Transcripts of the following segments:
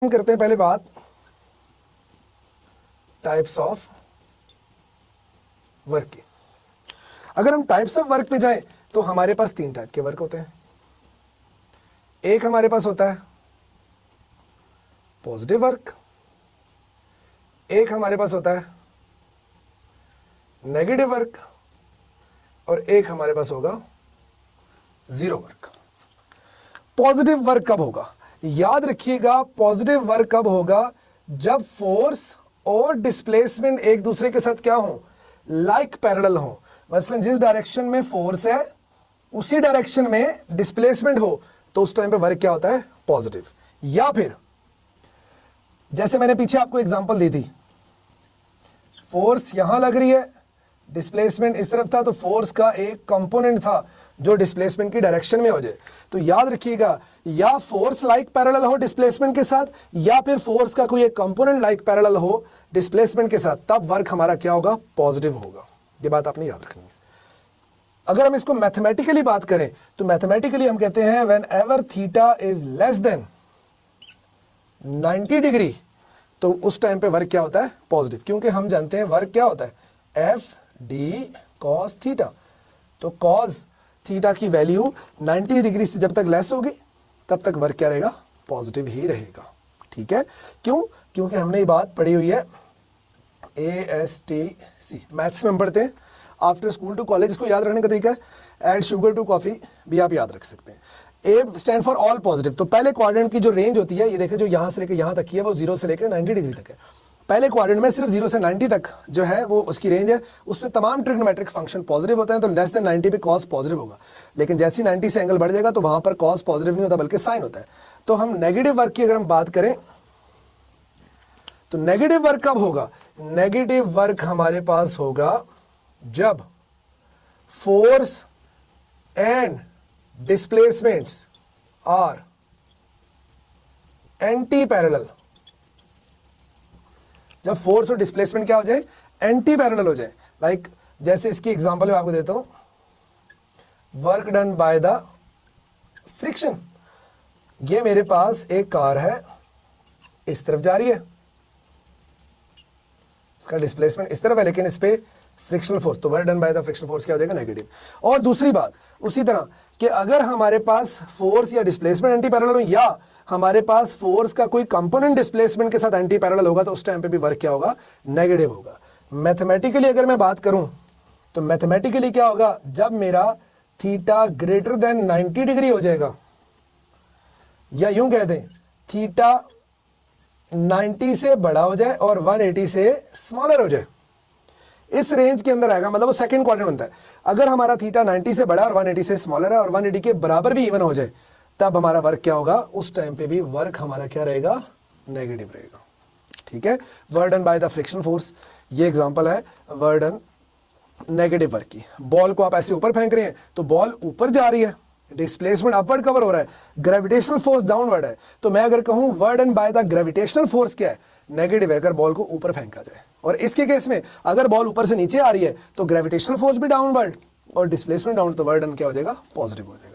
हम करते हैं पहले बात टाइप्स ऑफ वर्क की। अगर हम टाइप्स ऑफ वर्क पे जाएं तो हमारे पास 3 टाइप के वर्क होते हैं। एक हमारे पास होता है पॉजिटिव वर्क, एक हमारे पास होता है नेगेटिव वर्क और एक हमारे पास होगा जीरो वर्क। पॉजिटिव वर्क कब होगा? याद रखिएगा, पॉजिटिव वर्क कब होगा? जब फोर्स और डिस्प्लेसमेंट एक दूसरे के साथ क्या हो, लाइक पैरेलल हो। मसलन जिस डायरेक्शन में फोर्स है उसी डायरेक्शन में डिस्प्लेसमेंट हो तो उस टाइम पे वर्क क्या होता है? पॉजिटिव। या फिर जैसे मैंने पीछे आपको एग्जांपल दी थी, फोर्स यहां लग रही है, डिस्प्लेसमेंट इस तरफ था, तो फोर्स का एक कंपोनेंट था जो डिस्प्लेसमेंट की डायरेक्शन में हो जाए। तो याद रखिएगा, या फोर्स लाइक पैरेलल हो डिस्प्लेसमेंट के साथ, या फिर फोर्स का कोई एक कंपोनेंट लाइक पैरेलल हो डिस्प्लेसमेंट के साथ, तब वर्क हमारा क्या होगा? पॉजिटिव होगा। ये बात आपने याद रखनी है। अगर हम इसको मैथमेटिकली बात करें तो मैथमेटिकली हम कहते हैं when ever theta is less than 90 degree, तो उस टाइम पे वर्क क्या होता है? पॉजिटिव। क्योंकि हम जानते हैं वर्क क्या होता है? F D cos theta. तो कॉस थीटा की वैल्यू 90 डिग्री से जब तक लेस होगी तब तक वर्क क्या रहेगा? पॉजिटिव ही रहेगा। ठीक है? क्यों? क्योंकि हमने ये बात पढ़ी हुई है ASTC, मैथ्स में हम पढ़ते हैं आफ्टर स्कूल टू कॉलेज। इसको याद रखने का तरीका है ऐड शुगर टू कॉफी, भी आप याद रख सकते हैं। ए स्टैंड फॉर ऑल पॉजिटिव। तो पहले क्वाड्रेंट की जो रेंज होती है, ये देखें, जो यहां से लेकर यहां तक की है वो 0 से लेकर 90 डिग्री तक है। पहले क्वाड्रेंट में सिर्फ 0 से 90 तक जो है वो उसकी रेंज है, उसमें तमाम ट्रिग्नोमेट्रिक फंक्शन पॉजिटिव होते हैं। तो लेस देन 90 पे कॉस पॉजिटिव होगा, लेकिन जैसे 90 से एंगल बढ़ जाएगा तो वहां पर कॉस पॉजिटिव नहीं होता बल्कि साइन होता है। तो हम नेगेटिव वर्क की अगर हम बात करें तो नेगेटिव वर्क कब होगा? नेगेटिव वर्क हमारे पास होगा जब force and displacements are anti parallel. जब फोर्स और डिस्प्लेसमेंट क्या हो जाए? एंटी पैरेलल हो जाए। लाइक जैसे इसकी एग्जांपल मैं आपको देता हूं, work done by the friction. ये मेरे पास एक कार है, इस तरफ जा रही है, इसका डिस्प्लेसमेंट इस तरफ है, लेकिन इस पे फ्रिक्शनल फोर्स, तो work done by the frictional force क्या हो जाएगा? नेगेटिव। और दूसरी बात उसी तरह कि अगर हमारे पास फोर्स या डिस्प्लेसमेंट एंटी पैरेलल हो, या हमारे पास फोर्स का कोई कंपोनेंट डिस्प्लेसमेंट के साथ एंटी पैरेलल होगा, तो उस टाइम पे भी वर्क क्या होगा? नेगेटिव होगा। मैथमेटिकली अगर मैं बात करूं तो मैथमेटिकली क्या होगा? जब मेरा थीटा ग्रेटर देन 90 डिग्री हो जाएगा, या यूं कह दें थीटा 90 से बड़ा हो जाए और 180 से स्मॉलर हो जाए, इस रेंज के अंदर आएगा, मतलब वो सेकंड क्वाड्रेंट बनता है। अगर हमारा थीटा 90 से बड़ा और 180 से स्मॉलर है और 180 के बराबर भी इवन हो जाए, तब हमारा वर्क क्या होगा? उस टाइम पे भी वर्क हमारा क्या रहेगा? नेगेटिव रहेगा। ठीक है? Work done by the friction force, ये एग्जांपल है वर्क डन नेगेटिव वर्क की। बॉल को आप ऐसे ऊपर फेंक रहे हैं तो बॉल ऊपर जा रही है, डिस्प्लेसमेंट अपवर्ड कवर हो रहा है, ग्रेविटेशनल फोर्स डाउनवर्ड है। तो मैं अगर कहूं work done by the gravitational force क्या है? नेगेटिव है, अगर बॉल को ऊपर फेंका जाए। और इसके केस में अगर बॉल ऊपर से नीचे आ रही है तो ग्रेविटेशनल फोर्स भी डाउनवर्ड और डिस्प्लेसमेंट डाउन, तो वर्क डन क्या हो जाएगा? पॉजिटिव हो जाएगा।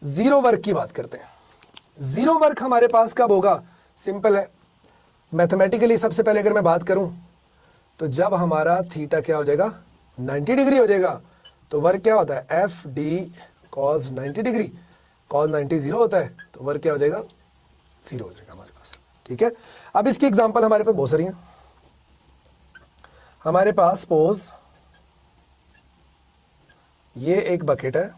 जीरो वर्क की बात करते हैं। जीरो वर्क हमारे पास कब होगा? सिंपल है, मैथमेटिकली सबसे पहले अगर मैं बात करूं तो जब हमारा थीटा क्या हो जाएगा? 90 डिग्री हो जाएगा, तो वर्क क्या होता है? F D cos 90 degree, cos 90 zero होता है, तो वर्क क्या हो जाएगा? जीरो हो जाएगा हमारे पास। ठीक है? अब इसकी एग्जांपल हमारे पास बहुत सारी हैं। हमारे पास सपोज ये एक बकेट है,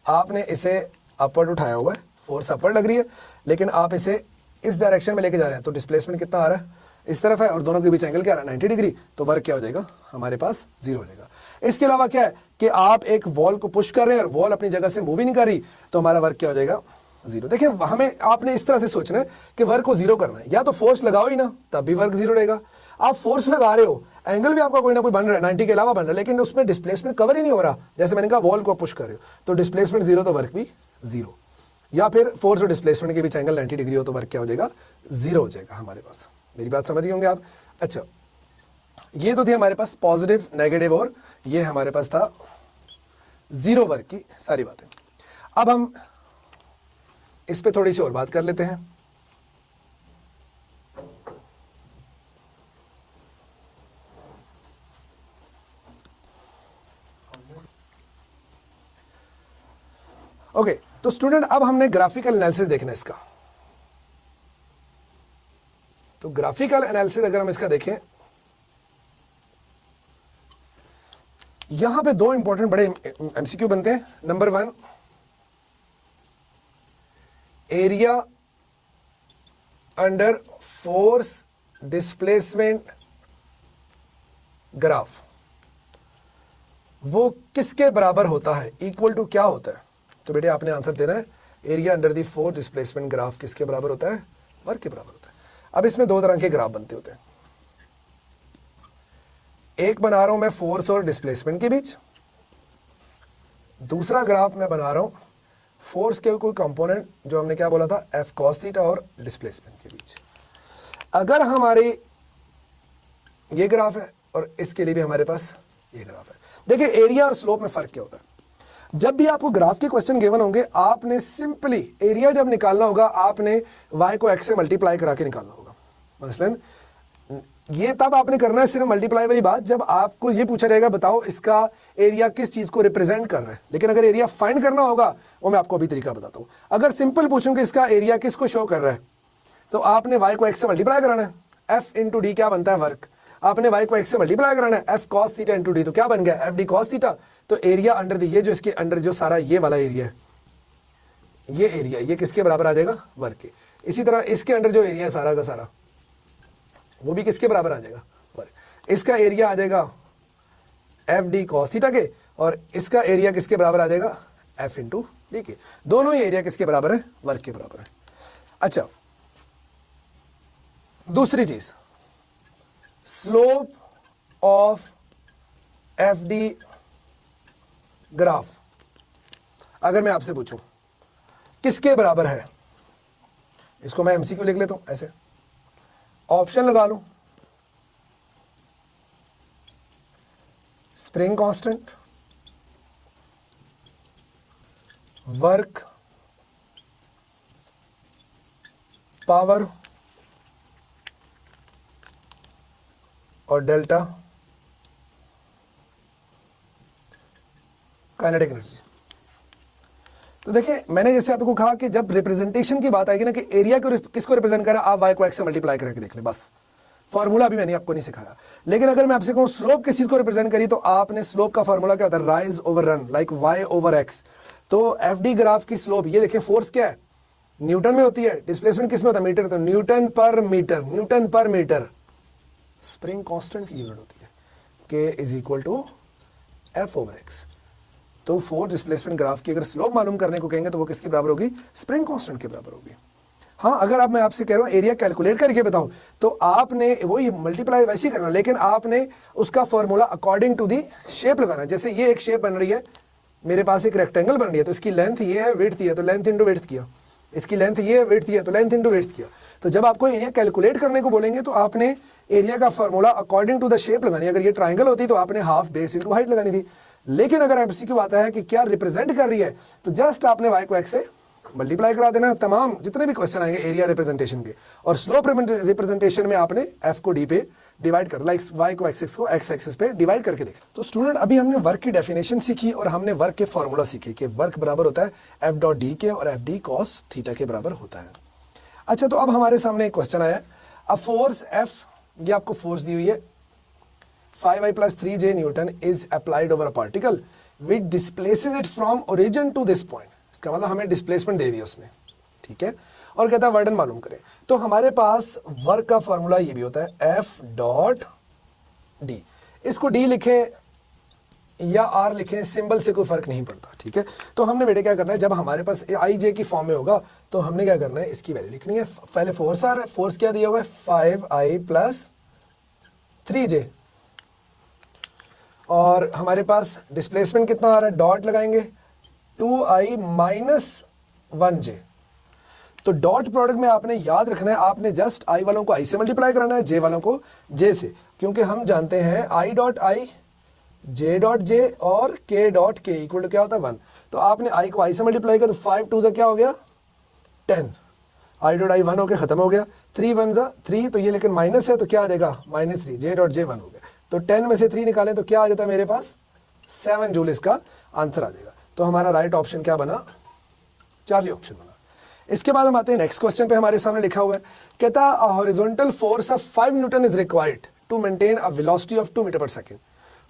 आपने इसे अपवर्ड उठाया हुआ है, फोर्स अपवर्ड लग रही है, लेकिन आप इसे इस डायरेक्शन में लेके जा रहे हैं, तो डिस्प्लेसमेंट कितना आ रहा है? इस तरफ है, और दोनों के बीच एंगल क्या आ रहा है? 90 डिग्री। तो वर्क क्या हो जाएगा? हमारे पास जीरो हो जाएगा। इसके अलावा क्या है कि आप एक वॉल को पुश कर रहे हैं और वॉल अपनी जगह से मूव ही नहीं कर रही, तो हमारा वर्क क्या हो जाएगा? जीरो। देखिए, हमें आपने इस तरह से सोचना है कि वर्क को जीरो करना है, या तो फोर्स लगाओ ही ना, तब भी वर्क जीरो रहेगा। आप फोर्स लगा रहे हो, एंगल भी आपका कोई ना कोई बन रहा है, 90 के अलावा बन रहा है, लेकिन उसमें डिस्प्लेसमेंट कवर ही नहीं हो रहा। जैसे मैंने कहा वॉल को पुश कर रहे हो तो डिस्प्लेसमेंट जीरो, तो वर्क भी जीरो। या फिर फोर्स और डिस्प्लेसमेंट के बीच एंगल 90 डिग्री हो तो वर्क क्या हो जाएगा? जीरो हो जाएगा हमारे पास। मेरी बात समझ गए होंगे आप? अच्छा, ये तो थे हमारे पास पॉजिटिव, नेगेटिव, और ये हमारे पास था जीरो वर्क की सारी बातें। अब हम इस पे थोड़ी सी और बात कर लेते हैं। ओके, तो स्टूडेंट अब हमने ग्राफिकल एनालिसिस देखना है इसका। तो ग्राफिकल एनालिसिस अगर हम इसका देखें, यहां पे दो इंपॉर्टेंट बड़े एमसीक्यू बनते हैं। Number 1, area under force displacement graph वो किसके बराबर होता है, इक्वल टू क्या होता है। तो बेटे आपने आंसर देना है, area under the force displacement graph किसके बराबर होता है, वर्क के बराबर होता है। अब इसमें दो तरह के ग्राफ बनते होते हैं। एक बना रहा हूं मैं फोर्स और डिस्प्लेसमेंट के बीच, दूसरा ग्राफ मैं बना रहा हूं फोर्स के कोई कंपोनेंट जो हमने क्या बोला था, एफ कॉस थीटा और डिस्प्लेसमेंट के बीच। अगर हमारे ये ग्राफ है और इसके लिए भी हमारे पास ये ग्राफ है, देखिए एरिया और स्लोप में फर्क क्या होता है। जब भी आपको ग्राफ के क्वेश्चन गिवन होंगे, आपने सिंपली एरिया जब निकालना होगा, आपने y को x से मल्टीप्लाई करा के निकालना होगा। मसलन ये तब आपने करना है सिर्फ मल्टीप्लाई वाली बात, जब आपको ये पूछा जाएगा बताओ इसका एरिया किस चीज को रिप्रेजेंट कर रहा है। लेकिन अगर एरिया फाइंड करना होगा, वो मैं आपको अभी तरीका बताता हूँ। अगर सिंपल पूछूं कि इसका एरिया किसको शो कर रहा है, तो आपने y को x से मल्टीप्लाई कराना है, f इंटू डी क्या बनता है, वर्क। आपने y को x से मल्टीप्लाई कराना है, f cos theta into D, तो क्या बन गया, f d cos थीटा। तो एरिया अंडर दी, ये जो इसके अंडर जो सारा ये वाला एरिया है, ये एरिया ये किसके बराबर आ जाएगा, वर्क के। इसी तरह इसके अंडर जो एरिया है सारा का सारा, वो भी किसके बराबर आ जाएगा, वर्क। इसका एरिया आ जाएगा f d cos थीटा के, और इसका एरिया किसके बराबर आ जाएगा, f इंटू डी के। दोनों ही एरिया किसके बराबर है, वर्क के बराबर है। अच्छा, दूसरी चीज, slope of F D graph अगर मैं आपसे पूछूं किसके बराबर है, इसको मैं एमसीक्यू लिख लेता हूं ऐसे, ऑप्शन लगा लूं, स्प्रिंग कांस्टेंट, वर्क, पावर और डेल्टा काइनेटिक एनर्जी। तो देखिए मैंने जैसे आपको कहा कि जब रिप्रेजेंटेशन की बात आएगी ना, कि एरिया को किसको रिप्रेजेंट करा, आप y को x से मल्टीप्लाई करके देख लें, बस। फॉर्मूला भी मैंने आपको नहीं सिखाया। लेकिन अगर मैं आपसे कहूं स्लोप किस चीज को रिप्रेजेंट करी, तो आपने स्लोप का फॉर्मूला क्या होता है, rise over run, like y over x। तो एफ डी ग्राफ की स्लोप, ये देखिए फोर्स क्या है, न्यूटन में होती है, डिस्प्लेसमेंट किस में होता है, मीटर। तो न्यूटन पर मीटर, न्यूटन पर मीटर स्प्रिंग कांस्टेंट की यूनिट होती है, k is equal to f over x. तो फोर्स डिस्प्लेसमेंट ग्राफ की अगर स्लोप मालूम करने को कहेंगे तो वो किसके बराबर होगी, स्प्रिंग कांस्टेंट के बराबर होगी। हाँ, अगर अब मैं आपसे कह रहा हूँ एरिया कैलकुलेट करके बताओ, तो आपने वही मल्टीप्लाई वैसे ही करना, लेकिन आपने उसका formula according to the shape लगाना। जैसे ये एक शेप बन रही है, मेरे पास एक रेक्टेंगल बन रही है, तो इसकी लेंथ ये है, विड्थ ये है, तो लेंथ इंटू विड्थ किया। इसकी लेंथ ये है, विड्थ ये है, तो लेंथ इंटू विड्थ किया। तो जब आपको एरिया कैलकुलेट करने को बोलेंगे, तो आपने एरिया का formula according to the shape लगानी। अगर ये ट्राइंगल होती तो आपने हाफ बेस इंटू हाइट लगानी थी। लेकिन अगर एमसीक्यू आता है कि क्या रिप्रेजेंट कर रही है, तो जस्ट आपने y को x से मल्टीप्लाई करा देना। तमाम जितने भी क्वेश्चन आएंगे एरिया रिप्रेजेंटेशन के और स्लोप रिप्रेजेंटेशन में आपने f को d पे डिवाइड कर, लाइक y को x को x एक्सिस पे डिवाइड करके देख। तो स्टूडेंट अभी हमने वर्क की डेफिनेशन सीखी और हमने वर्क के फॉर्मूला सीखे कि वर्क बराबर होता है f डॉट डी के और f d cos थीटा के बराबर होता है। अच्छा, तो अब हमारे सामने एक क्वेश्चन आया, अब फोर्स F, ये आपको फोर्स दी हुई है, 5i + 3j newton is applied over a particle which displaces it from origin to this point. इसका मतलब हमें डिस्प्लेसमेंट दे दिया उसने, ठीक है, और कहता है वर्डन मालूम करें। तो हमारे पास वर्क का फॉर्मूला ये भी होता है F डॉट डी। इसको D लिखे या R लिखे, सिंबल से कोई फर्क नहीं पड़ता, ठीक है। तो हमने बेटे क्या करना है, जब हमारे पास आई जे की फॉर्म में होगा तो हमने क्या करना है, इसकी वैल्यू लिखनी है। पहले फोर्स आ रहा है, फोर्स क्या दिया हुआ है, 5i + 3j, और हमारे पास डिस्प्लेसमेंट कितना आ रहा है, डॉट लगाएंगे 2i - 1j। तो डॉट प्रोडक्ट में आपने याद रखना है, आपने जस्ट i वालों को i से मल्टीप्लाई कराना है, j वालों को j से, क्योंकि हम जानते हैं i dot i, j dot j और k dot k equal to क्या होता है 1। तो आपने i को i से मल्टीप्लाई किया तो 5 2 क्या हो गया 10, i डॉट i 1 हो गया, खत्म हो गया, 3 1 3, तो ये लेकिन माइनस है तो क्या आ जाएगा -3, j डॉट j 1 हो गया। तो 10 में से 3 निकालें तो क्या आ जाता है मेरे पास 7 जूल, इसका आंसर आ जाएगा। तो हमारा राइट ऑप्शन क्या बना, चार्ली ऑप्शन होना। इसके बाद हम आते हैं नेक्स्ट क्वेश्चन पे, हमारे सामने लिखा हुआ है, कहता a horizontal force of 5 newton is required to maintain a velocity of 2 metre per second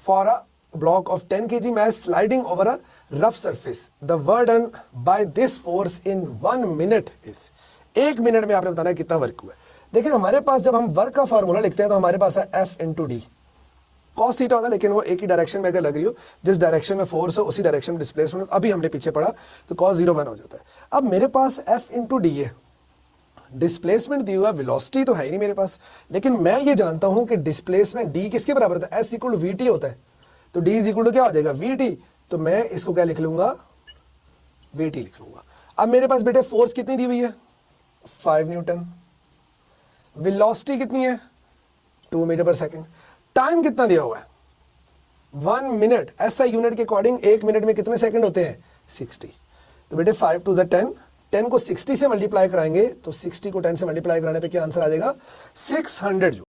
for a block of 10 kg mass sliding over a rough surface. The work done by this force in 1 minute is, 1 minute में आपने बताना है कितना work हुआ है। देखिए हमारे पास जब हम वर्क का फार्मूला लिखते हैं तो हमारे पास है F into D, cos theta होता है, लेकिन वो एक ही डायरेक्शन में अगर लग रही हो, जिस डायरेक्शन में फोर्स हो उसी डायरेक्शन में डिस्प्लेसमेंट, अभी हमने पीछे पढ़ा तो cos 0 1 हो जाता है। अब मेरे पास F इंटू डी है, डिस्प्लेसमेंट दी हुआ, वेलोसिटी तो है ही नहीं मेरे पास, लेकिन मैं ये जानता हूं कि डिस्प्लेसमेंट डी किसके बराबर होता है, S इक्वल वी टी होता है, तो डी इज इक्वल टू क्या हो जाएगा, वी टी, तो मैं इसको क्या लिख लूंगा, वी टी लिख लूंगा। अब मेरे पास बेटे फोर्स कितनी दी हुई है, 5 न्यूटन, वेलोसिटी कितनी है, 2 मीटर पर सेकंड, टाइम कितना दिया हुआ है, 1 मिनट, ऐसा यूनिट के अकॉर्डिंग 1 मिनट में कितने सेकंड होते हैं, 60। तो बेटे 5 टू 10, 10 को 60 से मल्टीप्लाई कराएंगे तो 60 को 10 से मल्टीप्लाई कराने पे क्या आंसर आ जाएगा, 600 जूल।